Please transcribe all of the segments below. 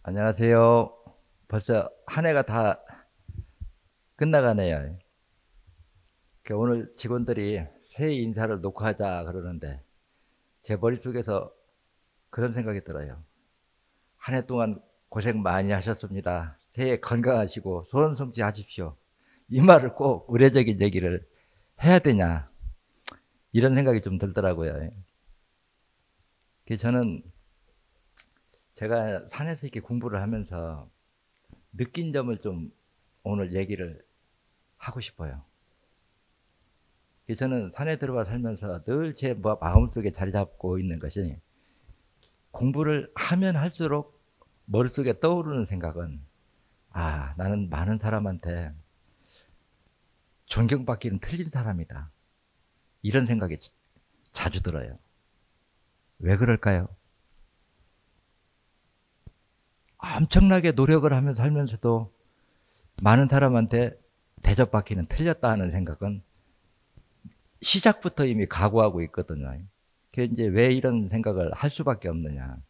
안녕하세요. 벌써 한 해가 다 끝나가네요. 오늘 직원들이 새해 인사를 놓고 하자 그러는데 제 머릿속에서 그런 생각이 들어요. 한 해 동안 고생 많이 하셨습니다. 새해 건강하시고 소원성취 하십시오. 이 말을 꼭 의례적인 얘기를 해야 되냐, 이런 생각이 좀 들더라고요. 그래서 저는 제가 산에서 이렇게 공부를 하면서 느낀 점을 좀 오늘 얘기를 하고 싶어요. 저는 산에 들어와 살면서 늘 제 마음속에 자리 잡고 있는 것이, 공부를 하면 할수록 머릿속에 떠오르는 생각은, 나는 많은 사람한테 존경받기는 틀린 사람이다, 이런 생각이 자주 들어요. 왜 그럴까요? 엄청나게 노력을 하면서 살면서도 많은 사람한테 대접받기는 틀렸다 하는 생각은 시작부터 이미 각오하고 있거든요. 그게 이제 왜 이런 생각을 할 수밖에 없느냐.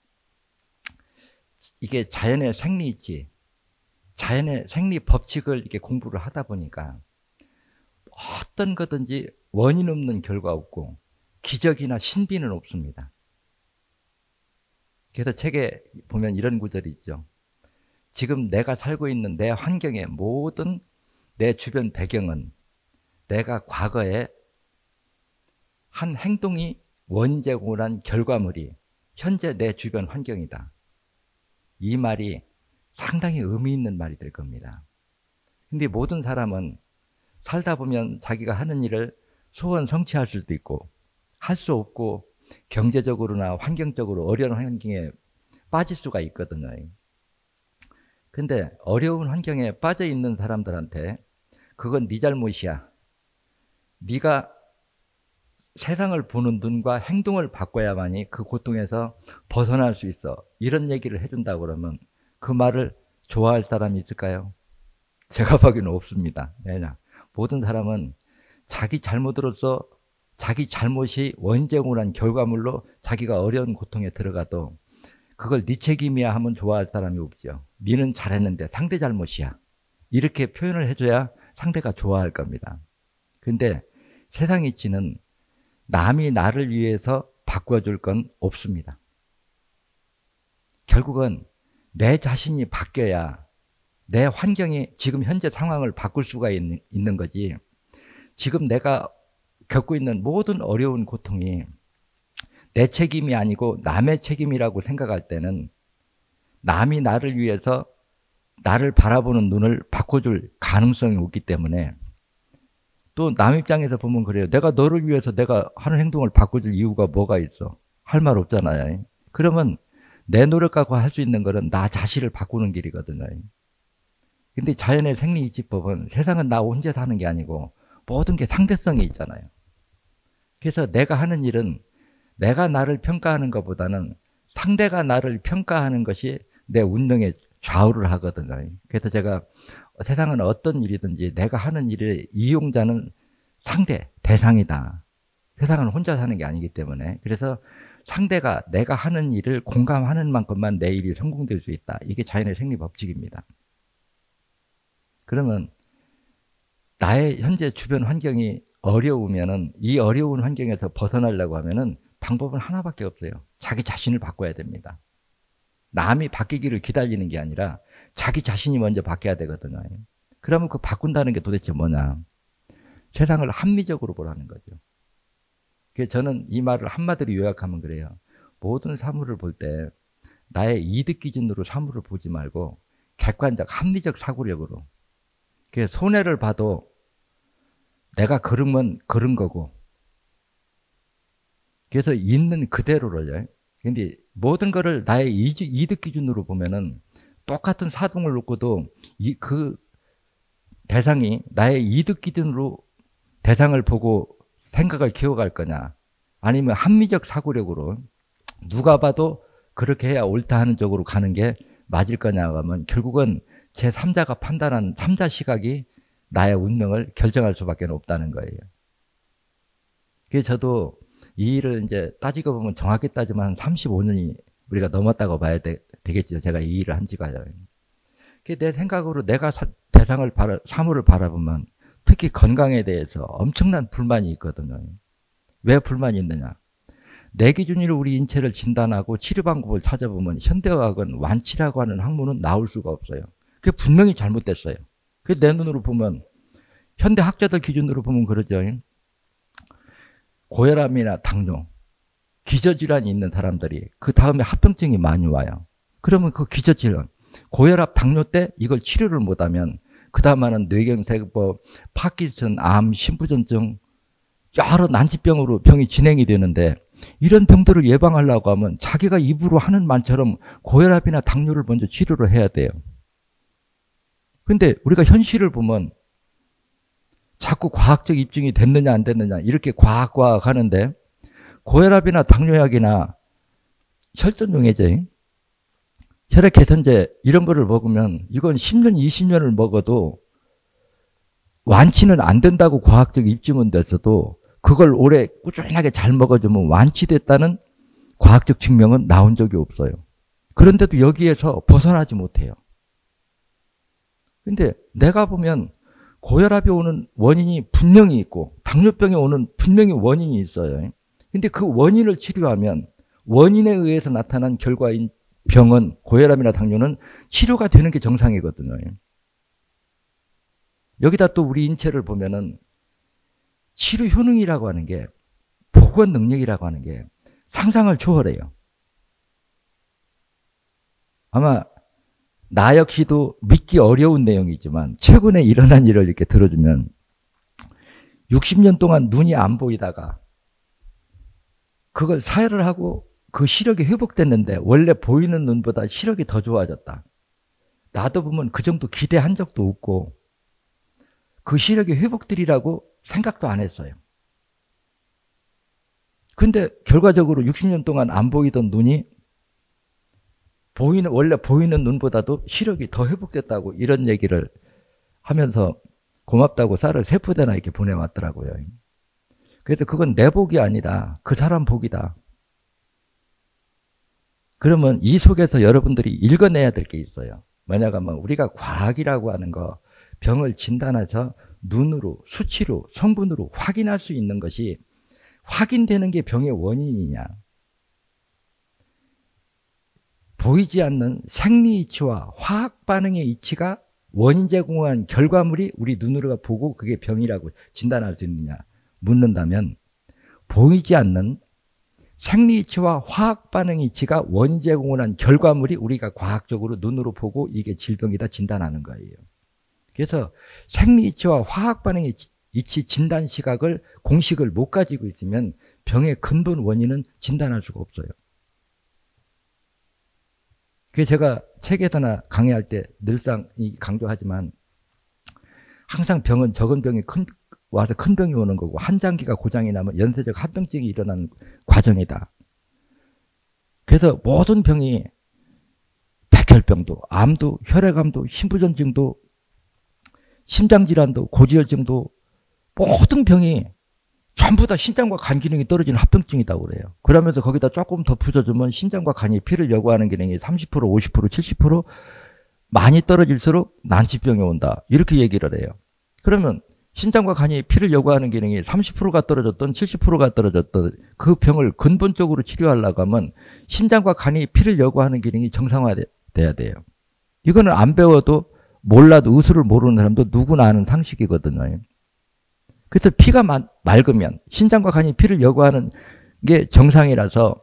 이게 자연의 생리있지, 자연의 생리 법칙을 이렇게 공부를 하다 보니까 어떤 거든지 원인 없는 결과 없고 기적이나 신비는 없습니다. 그래서 책에 보면 이런 구절이 있죠. 지금 내가 살고 있는 내 환경의 모든 내 주변 배경은 내가 과거에 한 행동이 원인 제공을 한 결과물이 현재 내 주변 환경이다. 이 말이 상당히 의미 있는 말이 될 겁니다. 근데 모든 사람은 살다 보면 자기가 하는 일을 소원 성취할 수도 있고 할 수 없고 경제적으로나 환경적으로 어려운 환경에 빠질 수가 있거든요. 근데 어려운 환경에 빠져 있는 사람들한테 그건 네 잘못이야, 네가 세상을 보는 눈과 행동을 바꿔야만이 그 고통에서 벗어날 수 있어, 이런 얘기를 해준다고 그러면 그 말을 좋아할 사람이 있을까요? 제가 보기에는 없습니다. 왜냐, 모든 사람은 자기 잘못으로서 자기 잘못이 원인제공을 한 결과물로 자기가 어려운 고통에 들어가도 그걸 네 책임이야 하면 좋아할 사람이 없죠. 네는 잘했는데 상대 잘못이야, 이렇게 표현을 해줘야 상대가 좋아할 겁니다. 근데 세상 이치는 남이 나를 위해서 바꿔줄 건 없습니다. 결국은 내 자신이 바뀌어야 내 환경이 지금 현재 상황을 바꿀 수가 있는 거지, 지금 내가 겪고 있는 모든 어려운 고통이 내 책임이 아니고 남의 책임이라고 생각할 때는 남이 나를 위해서 나를 바라보는 눈을 바꿔줄 가능성이 없기 때문에, 또 남 입장에서 보면 그래요. 내가 너를 위해서 내가 하는 행동을 바꿔줄 이유가 뭐가 있어? 할 말 없잖아요. 그러면 내 노력 갖고 할 수 있는 거는 나 자신을 바꾸는 길이거든요. 근데 자연의 생리이치법은 세상은 나 혼자 사는 게 아니고 모든 게 상대성이 있잖아요. 그래서 내가 하는 일은 내가 나를 평가하는 것보다는 상대가 나를 평가하는 것이 내 운명에 좌우를 하거든요. 그래서 제가 세상은 어떤 일이든지 내가 하는 일의 이용자는 상대, 대상이다. 세상은 혼자 사는 게 아니기 때문에. 그래서 상대가 내가 하는 일을 공감하는 만큼만 내 일이 성공될 수 있다. 이게 자연의 생리 법칙입니다. 그러면 나의 현재 주변 환경이 어려우면은, 이 어려운 환경에서 벗어나려고 하면은 방법은 하나밖에 없어요. 자기 자신을 바꿔야 됩니다. 남이 바뀌기를 기다리는 게 아니라 자기 자신이 먼저 바뀌어야 되거든요. 그러면 그 바꾼다는 게 도대체 뭐냐? 세상을 합리적으로 보라는 거죠. 그래서 저는 이 말을 한마디로 요약하면 그래요. 모든 사물을 볼 때 나의 이득 기준으로 사물을 보지 말고 객관적 합리적 사고력으로, 그래서 손해를 봐도 내가 걸으면 걸은 거고, 그래서 있는 그대로로요. 근데 모든 거를 나의 이득 기준으로 보면은 똑같은 사동을 놓고도 그 대상이 나의 이득 기준으로 대상을 보고 생각을 키워갈 거냐, 아니면 합리적 사고력으로 누가 봐도 그렇게 해야 옳다 하는 쪽으로 가는 게 맞을 거냐 하면 결국은 제3자가 판단한 3자 시각이 나의 운명을 결정할 수밖에 없다는 거예요. 그래서 저도 이 일을 이제 따지고 보면 정확히 따지면 35년이 우리가 넘었다고 봐야 되겠죠. 제가 이 일을 한 지가. 내 생각으로 내가 사물을 바라보면 특히 건강에 대해서 엄청난 불만이 있거든요. 왜 불만이 있느냐? 내 기준으로 우리 인체를 진단하고 치료 방법을 찾아보면 현대의학은 완치라고 하는 학문은 나올 수가 없어요. 그게 분명히 잘못됐어요. 내 눈으로 보면 현대 학자들 기준으로 보면 그러죠. 고혈압이나 당뇨, 기저질환이 있는 사람들이 그 다음에 합병증이 많이 와요. 그러면 그 기저질환, 고혈압, 당뇨 때 이걸 치료를 못하면 그 다음에는 뇌경색법, 파킨슨, 암, 심부전증 여러 난치병으로 병이 진행이 되는데 이런 병들을 예방하려고 하면 자기가 입으로 하는 말처럼 고혈압이나 당뇨를 먼저 치료를 해야 돼요. 근데 우리가 현실을 보면 자꾸 과학적 입증이 됐느냐 안 됐느냐 이렇게 과학 하는데 고혈압이나 당뇨약이나 혈전용해제, 혈액개선제 이런 거를 먹으면 이건 10년, 20년을 먹어도 완치는 안 된다고 과학적 입증은 됐어도 그걸 오래 꾸준하게 잘 먹어주면 완치됐다는 과학적 증명은 나온 적이 없어요. 그런데도 여기에서 벗어나지 못해요. 근데 내가 보면 고혈압이 오는 원인이 분명히 있고 당뇨병이 오는 분명히 원인이 있어요. 근데 그 원인을 치료하면 원인에 의해서 나타난 결과인 병은 고혈압이나 당뇨는 치료가 되는 게 정상이거든요. 여기다 또 우리 인체를 보면은 치료 효능이라고 하는 게 복원 능력이라고 하는 게 상상을 초월해요. 아마 나 역시도 믿기 어려운 내용이지만 최근에 일어난 일을 이렇게 들어주면 60년 동안 눈이 안 보이다가 그걸 사혈을 하고 그 시력이 회복됐는데 원래 보이는 눈보다 시력이 더 좋아졌다. 나도 보면 그 정도 기대한 적도 없고 그 시력이 회복되리라고 생각도 안 했어요. 근데 결과적으로 60년 동안 안 보이던 눈이 원래 보이는 눈보다도 시력이 더 회복됐다고 이런 얘기를 하면서 고맙다고 쌀을 3포대나 이렇게 보내왔더라고요. 그래서 그건 내 복이 아니라 그 사람 복이다. 그러면 이 속에서 여러분들이 읽어내야 될 게 있어요. 뭐냐면 우리가 과학이라고 하는 거 병을 진단해서 눈으로, 수치로, 성분으로 확인할 수 있는 것이 확인되는 게 병의 원인이냐. 보이지 않는 생리 이치와 화학 반응의 이치가 원인 제공한 결과물이 우리 눈으로 보고 그게 병이라고 진단할 수 있느냐 묻는다면 보이지 않는 생리 이치와 화학 반응 이치가 원인 제공을 한 결과물이 우리가 과학적으로 눈으로 보고 이게 질병이다 진단하는 거예요. 그래서 생리 이치와 화학 반응 이치 진단 시각을 공식을 못 가지고 있으면 병의 근본 원인은 진단할 수가 없어요. 그래서 제가 책에서나 강의할 때 늘상 강조하지만 항상 병은 적은 병이 와서 큰 병이 오는 거고 한장기가 고장이 나면 연쇄적 합병증이 일어나는 과정이다. 그래서 모든 병이 백혈병도, 암도, 혈액암도, 심부전증도, 심장질환도, 고지혈증도 모든 병이 전부 다 신장과 간 기능이 떨어지는 합병증이라고 그래요. 그러면서 거기다 조금 더 붙여주면 신장과 간이 피를 여과하는 기능이 30%, 50%, 70% 많이 떨어질수록 난치병이 온다. 이렇게 얘기를 해요. 그러면 신장과 간이 피를 여과하는 기능이 30%가 떨어졌던 70%가 떨어졌던 그 병을 근본적으로 치료하려고 하면 신장과 간이 피를 여과하는 기능이 정상화돼야 돼요. 이거는 안 배워도 몰라도 의술을 모르는 사람도 누구나 아는 상식이거든요. 그래서 피가 맑으면 신장과 간이 피를 여과하는 게 정상이라서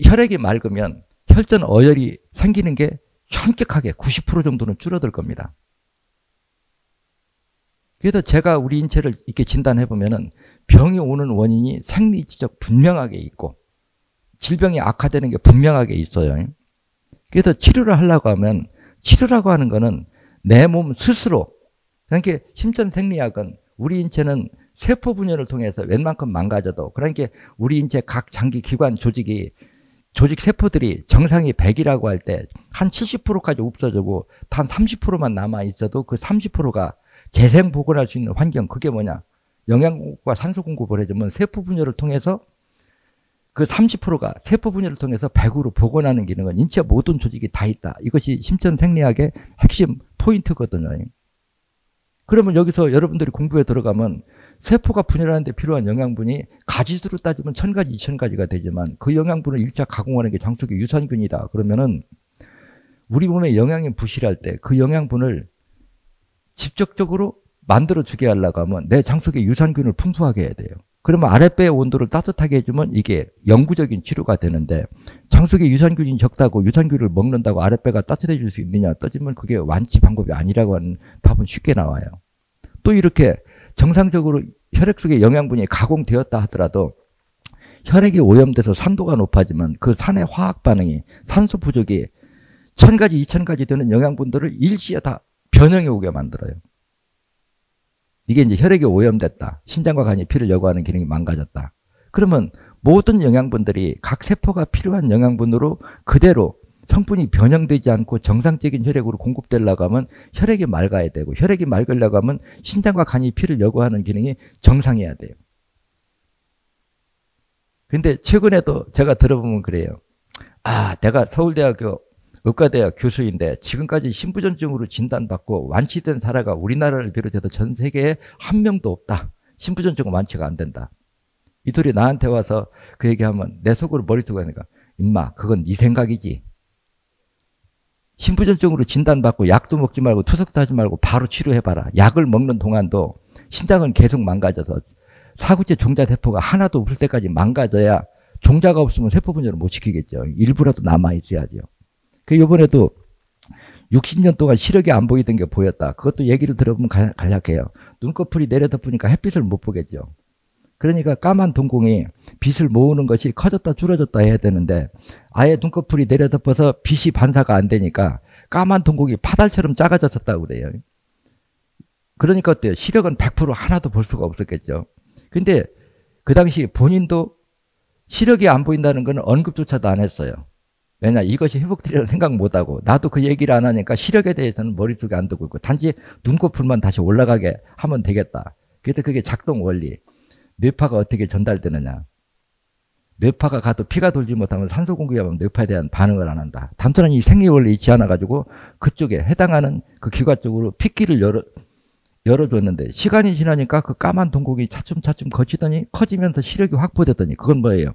혈액이 맑으면 혈전 어혈이 생기는 게 현격하게 90% 정도는 줄어들 겁니다. 그래서 제가 우리 인체를 이렇게 진단해 보면은 병이 오는 원인이 생리치적 분명하게 있고 질병이 악화되는 게 분명하게 있어요. 그래서 치료를 하려고 하면 치료라고 하는 거는 내 몸 스스로, 그러니까 심전생리학은 우리 인체는 세포 분열을 통해서 웬만큼 망가져도, 그러니까 우리 인체 각 장기 기관 조직 세포들이 정상이 100이라고 할 때 한 70%까지 없어지고 단 30%만 남아 있어도 그 30%가 재생 복원할 수 있는 환경, 그게 뭐냐? 영양과 산소 공급을 해주면 세포 분열을 통해서 그 30%가 세포 분열을 통해서 100으로 복원하는 기능은 인체 모든 조직이 다 있다. 이것이 심천생리학의 핵심 포인트거든요. 그러면 여기서 여러분들이 공부에 들어가면 세포가 분열하는 데 필요한 영양분이 가지수로 따지면 1000가지, 2000가지가 되지만 그 영양분을 일자 가공하는 게 장 속의 유산균이다. 그러면은 우리 몸에 영양이 부실할 때 그 영양분을 직접적으로 만들어주게 하려고 하면 내 장 속에 유산균을 풍부하게 해야 돼요. 그러면 아랫배의 온도를 따뜻하게 해주면 이게 영구적인 치료가 되는데 장 속에 유산균이 적다고 유산균을 먹는다고 아랫배가 따뜻해질 수 있느냐 따지면 그게 완치 방법이 아니라고 하는 답은 쉽게 나와요. 또 이렇게 정상적으로 혈액 속에 영양분이 가공되었다 하더라도 혈액이 오염돼서 산도가 높아지면 그 산의 화학 반응이 산소 부족이 1000가지, 2000가지 되는 영양분들을 일시에 다 변형해 오게 만들어요. 이게 이제 혈액이 오염됐다. 신장과 간이 피를 요구하는 기능이 망가졌다. 그러면 모든 영양분들이 각 세포가 필요한 영양분으로 그대로 성분이 변형되지 않고 정상적인 혈액으로 공급되려고 하면 혈액이 맑아야 되고 혈액이 맑으려고 하면 신장과 간이 피를 요구하는 기능이 정상해야 돼요. 근데 최근에도 제가 들어보면 그래요. 아, 내가 서울대학교 의과대학 교수인데 지금까지 신부전증으로 진단받고 완치된 사례가 우리나라를 비롯해서 전 세계에 한 명도 없다. 신부전증은 완치가 안 된다. 이들이 나한테 와서 그 얘기하면 내 속으로 머릿속에 하니까 임마 그건 네 생각이지. 신부전증으로 진단받고 약도 먹지 말고 투석도 하지 말고 바로 치료해봐라. 약을 먹는 동안도 신장은 계속 망가져서 사구체 종자세포가 하나도 없을 때까지 망가져야 종자가 없으면 세포 분열을 못 시키겠죠. 일부라도 남아있어야죠. 그 요번에도 60년 동안 시력이 안 보이던 게 보였다. 그것도 얘기를 들어보면 간략해요. 눈꺼풀이 내려다보니까 햇빛을 못 보겠죠. 그러니까 까만 동공이 빛을 모으는 것이 커졌다 줄어졌다 해야 되는데 아예 눈꺼풀이 내려다봐서 빛이 반사가 안 되니까 까만 동공이 파달처럼 작아졌었다고 그래요. 그러니까 어때요? 시력은 100% 하나도 볼 수가 없었겠죠. 근데 그 당시 본인도 시력이 안 보인다는 건 언급조차도 안 했어요. 왜냐 이것이 회복되리라는 생각 못하고 나도 그 얘기를 안 하니까 시력에 대해서는 머릿속에 안 두고 있고 단지 눈꺼풀만 다시 올라가게 하면 되겠다. 그래서 그게 작동 원리. 뇌파가 어떻게 전달되느냐. 뇌파가 가도 피가 돌지 못하면 산소 공급이 하면 뇌파에 대한 반응을 안 한다. 단순한 이 생리 원리 있지 않아가지고 그쪽에 해당하는 그 기관 쪽으로 핏기를 열어줬는데 시간이 지나니까 그 까만 동공이 차츰차츰 거치더니 커지면서 시력이 확보되더니 그건 뭐예요?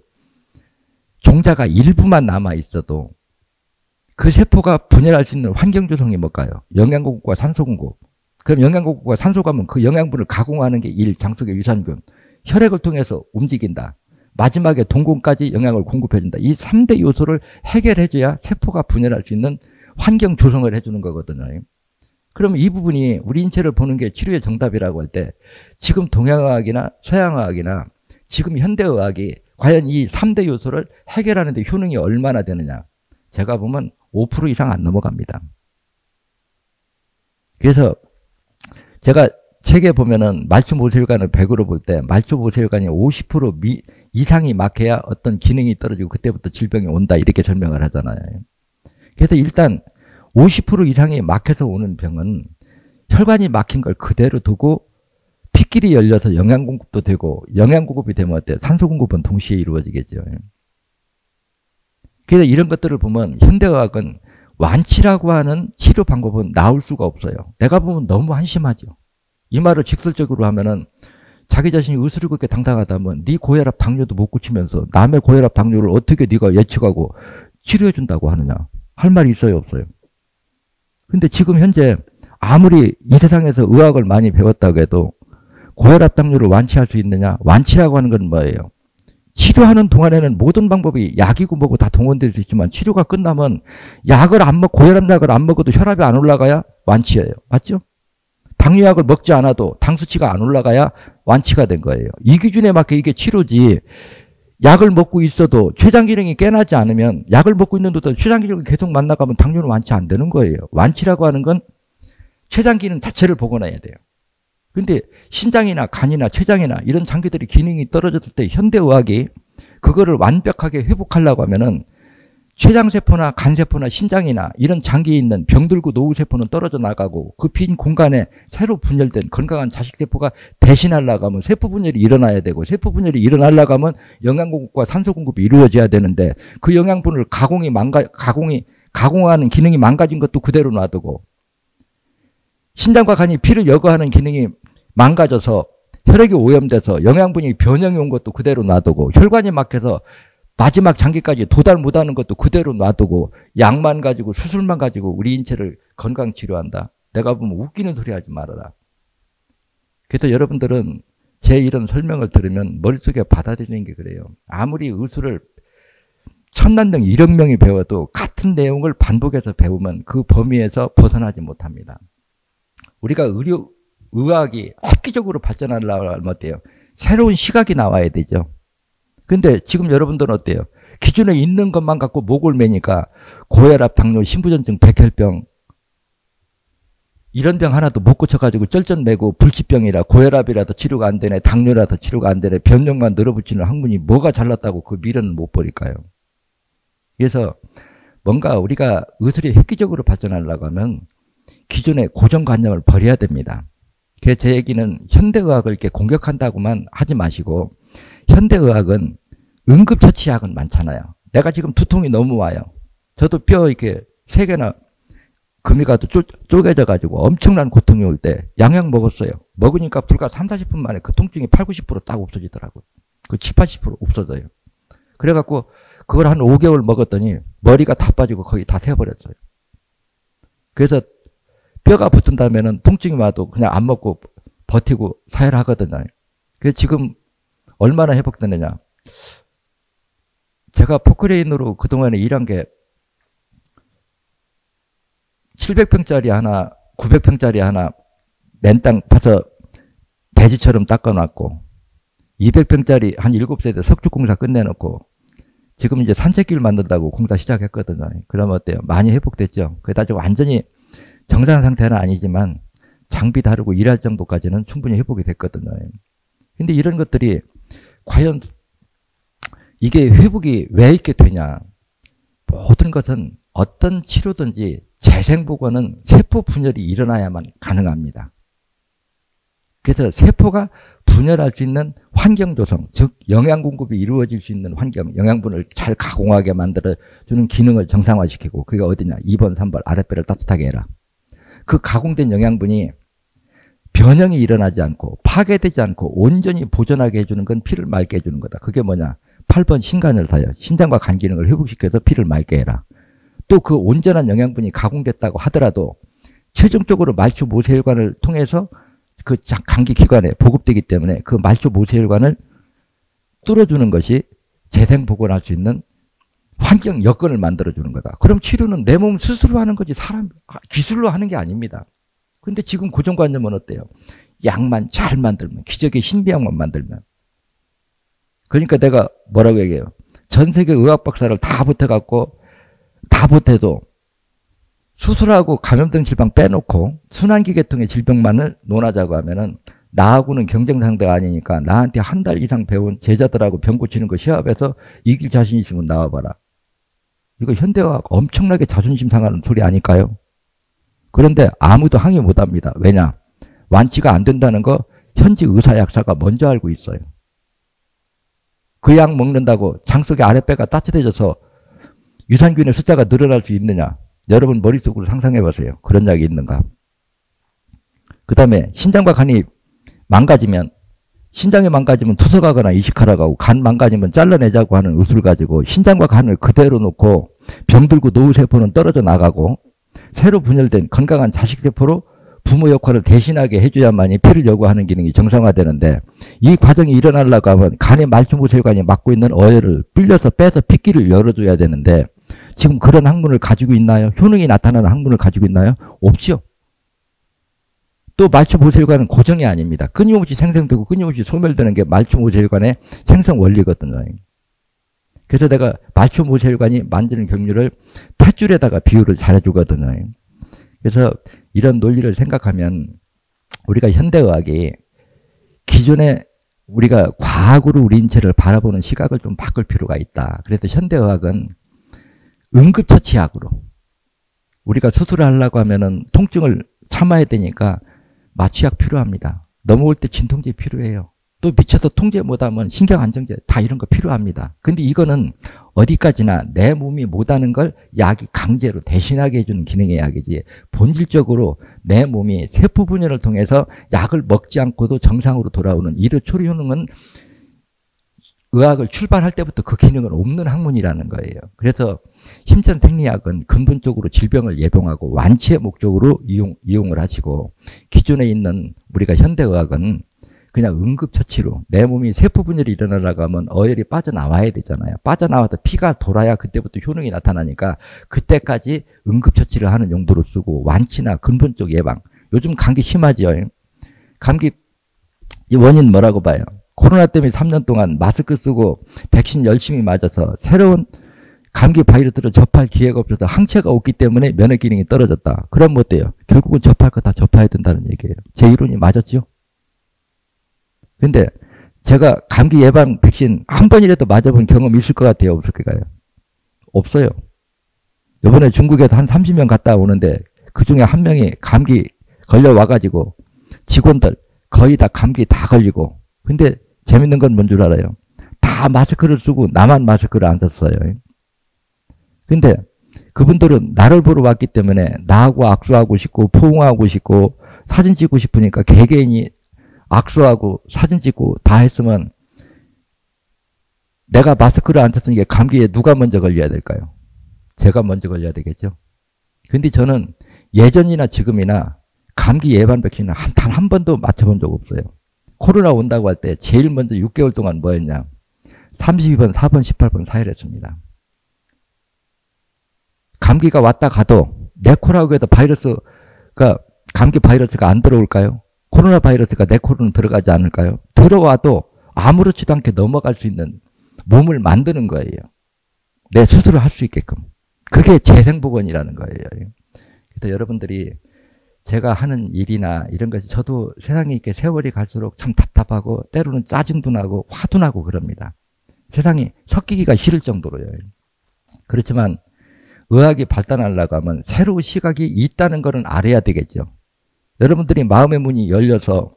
종자가 일부만 남아 있어도 그 세포가 분열할 수 있는 환경 조성이 뭘까요? 영양 공급과 산소 공급. 그럼 영양 공급과 산소 가면 그 영양분을 가공하는 게 장 속의 유산균. 혈액을 통해서 움직인다. 마지막에 동공까지 영양을 공급해준다. 이 3대 요소를 해결해줘야 세포가 분열할 수 있는 환경 조성을 해주는 거거든요. 그러면 이 부분이 우리 인체를 보는 게 치료의 정답이라고 할 때 지금 동양의학이나 서양의학이나 지금 현대의학이 과연 이 3대 요소를 해결하는 데 효능이 얼마나 되느냐. 제가 보면 5% 이상 안 넘어갑니다. 그래서 제가 책에 보면은 말초모세혈관을 100으로 볼 때 말초모세혈관이 50% 이상이 막혀야 어떤 기능이 떨어지고 그때부터 질병이 온다 이렇게 설명을 하잖아요. 그래서 일단 50% 이상이 막혀서 오는 병은 혈관이 막힌 걸 그대로 두고 핏길이 열려서 영양 공급도 되고 영양 공급이 되면 어때요? 산소 공급은 동시에 이루어지겠죠. 그래서 이런 것들을 보면 현대의학은 완치라고 하는 치료 방법은 나올 수가 없어요. 내가 보면 너무 한심하죠. 이 말을 직설적으로 하면은 자기 자신이 의술이고 있게 당당하다면 네 고혈압 당뇨도 못 고치면서 남의 고혈압 당뇨를 어떻게 네가 예측하고 치료해 준다고 하느냐. 할 말이 있어요 없어요? 근데 지금 현재 아무리 이 세상에서 의학을 많이 배웠다고 해도 고혈압 당뇨를 완치할 수 있느냐? 완치라고 하는 건 뭐예요? 치료하는 동안에는 모든 방법이 약이고 뭐고 다 동원될 수 있지만 치료가 끝나면 약을 안 먹고 고혈압 약을 안 먹어도 혈압이 안 올라가야 완치예요. 맞죠? 당뇨약을 먹지 않아도 당 수치가 안 올라가야 완치가 된 거예요. 이 기준에 맞게 이게 치료지. 약을 먹고 있어도 췌장 기능이 깨나지 않으면 약을 먹고 있는데도 췌장 기능이 계속 만나가면 당뇨는 완치 안 되는 거예요. 완치라고 하는 건 췌장 기능 자체를 복원해야 돼요. 근데 신장이나 간이나 췌장이나 이런 장기들이 기능이 떨어졌을 때 현대의학이 그거를 완벽하게 회복하려고 하면은 췌장세포나 간세포나 신장이나 이런 장기에 있는 병들고 노후세포는 떨어져 나가고 그 빈 공간에 새로 분열된 건강한 자식세포가 대신하려고 하면 세포 분열이 일어나야 되고 세포 분열이 일어나려고 하면 영양 공급과 산소 공급이 이루어져야 되는데 그 영양분을 가공하는 기능이 망가진 것도 그대로 놔두고 신장과 간이 피를 여과하는 기능이 망가져서 혈액이 오염돼서 영양분이 변형이 온 것도 그대로 놔두고 혈관이 막혀서 마지막 장기까지 도달 못하는 것도 그대로 놔두고 약만 가지고 수술만 가지고 우리 인체를 건강치료한다. 내가 보면 웃기는 소리 하지 말아라. 그래서 여러분들은 제 이런 설명을 들으면 머릿속에 받아들이는 게 그래요. 아무리 의술을 1000명, 1억 명이 배워도 같은 내용을 반복해서 배우면 그 범위에서 벗어나지 못합니다. 우리가 의학이 획기적으로 발전하려고 하면 어때요? 새로운 시각이 나와야 되죠. 근데 지금 여러분들은 어때요? 기존에 있는 것만 갖고 목을 매니까 고혈압, 당뇨, 신부전증, 백혈병 이런 병 하나도 못 고쳐가지고 쩔쩔 매고 불치병이라 고혈압이라도 치료가 안 되네, 당뇨라도 치료가 안 되네, 변명만 늘어붙이는 학문이 뭐가 잘났다고 그 미련을 못 버릴까요? 그래서 뭔가 우리가 의술이 획기적으로 발전하려고 하면 기존의 고정관념을 버려야 됩니다. 그래서 제 얘기는 현대의학을 이렇게 공격한다고만 하지 마시고 현대의학은 응급처치약은 많잖아요. 내가 지금 두통이 너무 와요. 저도 뼈 이렇게 3개나 금이 가도 쪼개져가지고 엄청난 고통이 올 때 양약 먹었어요. 먹으니까 불과 30-40분 만에 그 통증이 80-90% 딱 없어지더라고요. 그 70-80% 없어져요. 그래갖고 그걸 한 5개월 먹었더니 머리가 다 빠지고 거의 다 새어버렸어요. 그래서 뼈가 붙은 다음에는 통증이 와도 그냥 안 먹고 버티고 사혈하거든요. 그래서 지금 얼마나 회복됐느냐. 제가 포크레인으로 그동안에 일한 게 700평짜리 하나, 900평짜리 하나 맨땅 파서 배지처럼 닦아놨고 200평짜리 한 7세대 석축공사 끝내놓고 지금 이제 산책길 만든다고 공사 시작했거든요. 그러면 어때요? 많이 회복됐죠. 그게 아직 완전히 정상 상태는 아니지만 장비 다루고 일할 정도까지는 충분히 회복이 됐거든요. 근데 이런 것들이 과연 이게 회복이 왜 이렇게 되냐. 모든 것은 어떤 치료든지 재생복원은 세포 분열이 일어나야만 가능합니다. 그래서 세포가 분열할 수 있는 환경 조성, 즉 영양 공급이 이루어질 수 있는 환경, 영양분을 잘 가공하게 만들어주는 기능을 정상화시키고 그게 어디냐. 2번, 3번 아랫배를 따뜻하게 해라. 그 가공된 영양분이 변형이 일어나지 않고 파괴되지 않고 온전히 보존하게 해주는 건 피를 맑게 해주는 거다. 그게 뭐냐. 8번 신간을 사요. 신장과 간 기능을 회복시켜서 피를 맑게 해라. 또 그 온전한 영양분이 가공됐다고 하더라도 최종적으로 말초 모세혈관을 통해서 그 간기 기관에 보급되기 때문에 그 말초 모세혈관을 뚫어주는 것이 재생복원할 수 있는 환경 여건을 만들어주는 거다. 그럼 치료는 내 몸 스스로 하는 거지 기술로 하는 게 아닙니다. 근데 지금 고정관념은 어때요? 약만 잘 만들면, 기적의 신비약만 만들면. 그러니까 내가 뭐라고 얘기해요? 전 세계 의학 박사를 다 보태도 수술하고 감염성 질병 빼놓고 순환기 계통의 질병만을 논하자고 하면은 나하고는 경쟁 상대가 아니니까 나한테 한 달 이상 배운 제자들하고 병 고치는 거 시합에서 이길 자신 있으면 나와봐라. 이거 현대의학 엄청나게 자존심 상하는 소리 아닐까요? 그런데 아무도 항의 못합니다. 왜냐? 완치가 안 된다는 거 현지 의사 약사가 먼저 알고 있어요. 그 약 먹는다고 장 속의 아랫배가 따뜻해져서 유산균의 숫자가 늘어날 수 있느냐? 여러분 머릿속으로 상상해 보세요. 그런 약이 있는가? 그 다음에 신장과 간이 망가지면 신장이 망가지면 투석하거나 이식하라고 하고 간 망가지면 잘라내자고 하는 의술을 가지고 신장과 간을 그대로 놓고 병들고 노후세포는 떨어져 나가고 새로 분열된 건강한 자식세포로 부모 역할을 대신하게 해줘야만이 피를 요구하는 기능이 정상화되는데 이 과정이 일어나려고 하면 간의 말초모세혈관이 막고 있는 어혈을 불려서 빼서 핏길을 열어줘야 되는데 지금 그런 학문을 가지고 있나요? 효능이 나타나는 학문을 가지고 있나요? 없죠. 또 말초모세혈관은 고정이 아닙니다. 끊임없이 생성되고 끊임없이 소멸되는 게 말초모세혈관의 생성 원리거든요. 그래서 내가 말초모세혈관이 만드는 경류를 탯줄에다가 비유를 잘해주거든요. 그래서 이런 논리를 생각하면 우리가 현대의학이 기존에 우리가 과학으로 우리 인체를 바라보는 시각을 좀 바꿀 필요가 있다. 그래서 현대의학은 응급처치약으로 우리가 수술을 하려고 하면은 통증을 참아야 되니까 마취약 필요합니다. 넘어올 때 진통제 필요해요. 또 미쳐서 통제 못하면 신경안정제 다 이런 거 필요합니다. 근데 이거는 어디까지나 내 몸이 못하는 걸 약이 강제로 대신하게 해주는 기능의 약이지, 본질적으로 내 몸이 세포 분열을 통해서 약을 먹지 않고도 정상으로 돌아오는 이런 처리 효능은 의학을 출발할 때부터 그 기능은 없는 학문이라는 거예요. 그래서 심전생리학은 근본적으로 질병을 예방하고 완치의 목적으로 이용을 하시고, 기존에 있는 우리가 현대의학은 그냥 응급처치로 내 몸이 세포 분열이 일어나려고 하면 어혈이 빠져나와야 되잖아요. 빠져나와서 피가 돌아야 그때부터 효능이 나타나니까 그때까지 응급처치를 하는 용도로 쓰고, 완치나 근본적 예방. 요즘 감기 심하지요. 감기 원인 뭐라고 봐요? 코로나 때문에 3년 동안 마스크 쓰고 백신 열심히 맞아서 새로운 감기 바이러스를 접할 기회가 없어서 항체가 없기 때문에 면역 기능이 떨어졌다. 그럼 뭐 어때요? 결국은 접할 거 다 접해야 된다는 얘기예요. 제 이론이 맞았죠? 근데 제가 감기 예방 백신 한 번이라도 맞아본 경험 있을 것 같아요? 없을 까요? 없어요. 이번에 중국에서 한 30명 갔다 오는데 그 중에 한 명이 감기 걸려와가지고 직원들 거의 다 감기 다 걸리고, 근데 재밌는 건 뭔 줄 알아요? 다 마스크를 쓰고 나만 마스크를 안 썼어요. 근데 그분들은 나를 보러 왔기 때문에 나하고 악수하고 싶고 포옹하고 싶고 사진 찍고 싶으니까 개개인이 악수하고 사진 찍고 다 했으면 내가 마스크를 안 썼으니까 감기에 누가 먼저 걸려야 될까요? 제가 먼저 걸려야 되겠죠. 근데 저는 예전이나 지금이나 감기 예방 백신을 단 한 번도 맞춰본 적 없어요. 코로나 온다고 할 때 제일 먼저 6개월 동안 뭐 했냐? 32번, 4번, 18번 사혈했습니다. 감기가 왔다 가도 내 코라고 해도 바이러스가, 감기 바이러스가 안 들어올까요? 코로나 바이러스가 내 코로는 들어가지 않을까요? 들어와도 아무렇지도 않게 넘어갈 수 있는 몸을 만드는 거예요. 내 스스로 할 수 있게끔. 그게 재생복원이라는 거예요. 그래서 여러분들이 제가 하는 일이나 이런 것이, 저도 세상에 이렇게 세월이 갈수록 참 답답하고 때로는 짜증도 나고 화도 나고 그럽니다. 세상이 섞이기가 싫을 정도로요. 그렇지만 의학이 발달하려고 하면 새로운 시각이 있다는 것은 알아야 되겠죠. 여러분들이 마음의 문이 열려서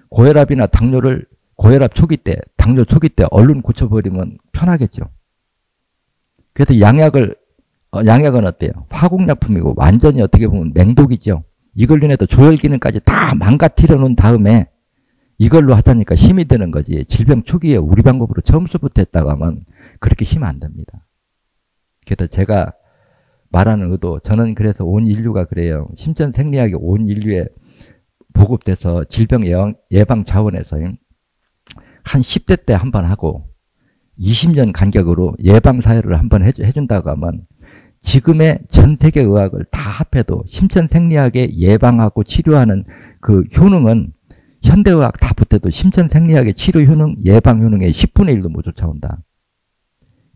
고혈압이나 당뇨를 고혈압 초기 때, 당뇨 초기 때 얼른 고쳐버리면 편하겠죠. 그래서 양약은 어때요? 화공약품이고 완전히 어떻게 보면 맹독이죠. 이걸로 인해서 조혈 기능까지 다 망가뜨려 놓은 다음에 이걸로 하자니까 힘이 드는 거지. 질병 초기에 우리 방법으로 처음부터 했다고 하면 그렇게 힘 안 듭니다. 그래서 제가 말하는 의도, 저는 그래서 온 인류가 그래요. 심전생리학이 온 인류에 보급돼서 질병 예방 차원에서 한 10대 때 한 번 하고 20년 간격으로 예방 사회를 한 번 해준다고 하면 지금의 전 세계 의학을 다 합해도 심전생리학에 예방하고 치료하는 그 효능은 현대의학 다 붙여도 심전생리학의 치료 효능, 예방 효능의 10분의 1도 못 쫓아온다.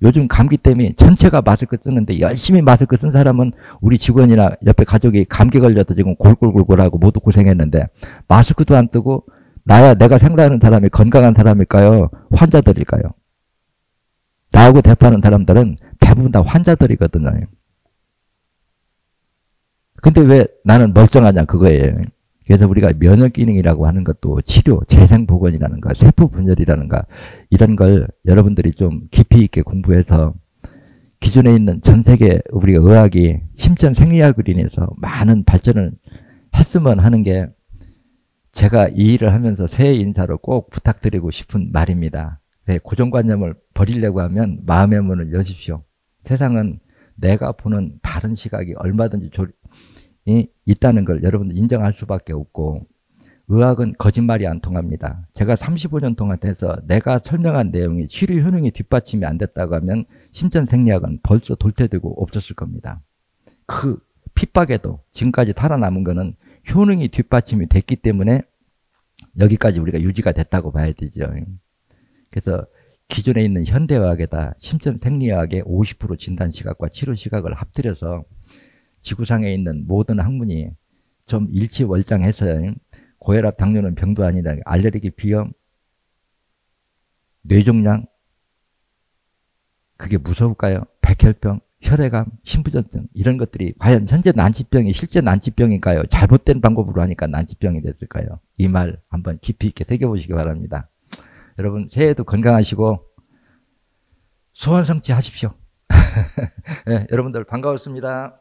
요즘 감기 때문에 전체가 마스크 쓰는데 열심히 마스크 쓴 사람은 우리 직원이나 옆에 가족이 감기 걸려서 지금 골골골골하고 모두 고생했는데 마스크도 안 뜨고 내가 생각하는 사람이 건강한 사람일까요? 환자들일까요? 나하고 대표하는 사람들은 대부분 다 환자들이거든요. 근데 왜 나는 멀쩡하냐 그거예요. 그래서 우리가 면역 기능이라고 하는 것도 치료, 재생복원이라는 거, 세포 분열이라는 거, 이런 걸 여러분들이 좀 깊이 있게 공부해서 기존에 있는 전 세계 우리가 의학이 심전생리학을 인해서 많은 발전을 했으면 하는 게 제가 이 일을 하면서 새해 인사로 꼭 부탁드리고 싶은 말입니다. 고정관념을 버리려고 하면 마음의 문을 여십시오. 세상은 내가 보는 다른 시각이 얼마든지 있다는 걸 여러분들 인정할 수밖에 없고, 의학은 거짓말이 안 통합니다. 제가 35년 동안 돼서 내가 설명한 내용이 치료 효능이 뒷받침이 안 됐다고 하면 심전생리학은 벌써 돌퇴되고 없었을 겁니다. 그 핍박에도 지금까지 살아남은 거는 효능이 뒷받침이 됐기 때문에 여기까지 우리가 유지가 됐다고 봐야 되죠. 그래서 기존에 있는 현대의학에다 심전생리학의 50% 진단시각과 치료시각을 합들여서 지구상에 있는 모든 학문이 좀 일치월장해서 고혈압, 당뇨는 병도 아니다, 알레르기, 비염, 뇌종양, 그게 무서울까요? 백혈병, 혈액암, 심부전증 이런 것들이 과연 현재 난치병이 실제 난치병인가요? 잘못된 방법으로 하니까 난치병이 됐을까요? 이 말 한번 깊이 있게 새겨보시기 바랍니다. 여러분 새해에도 건강하시고 소원 성취하십시오. 네, 여러분들 반가웠습니다.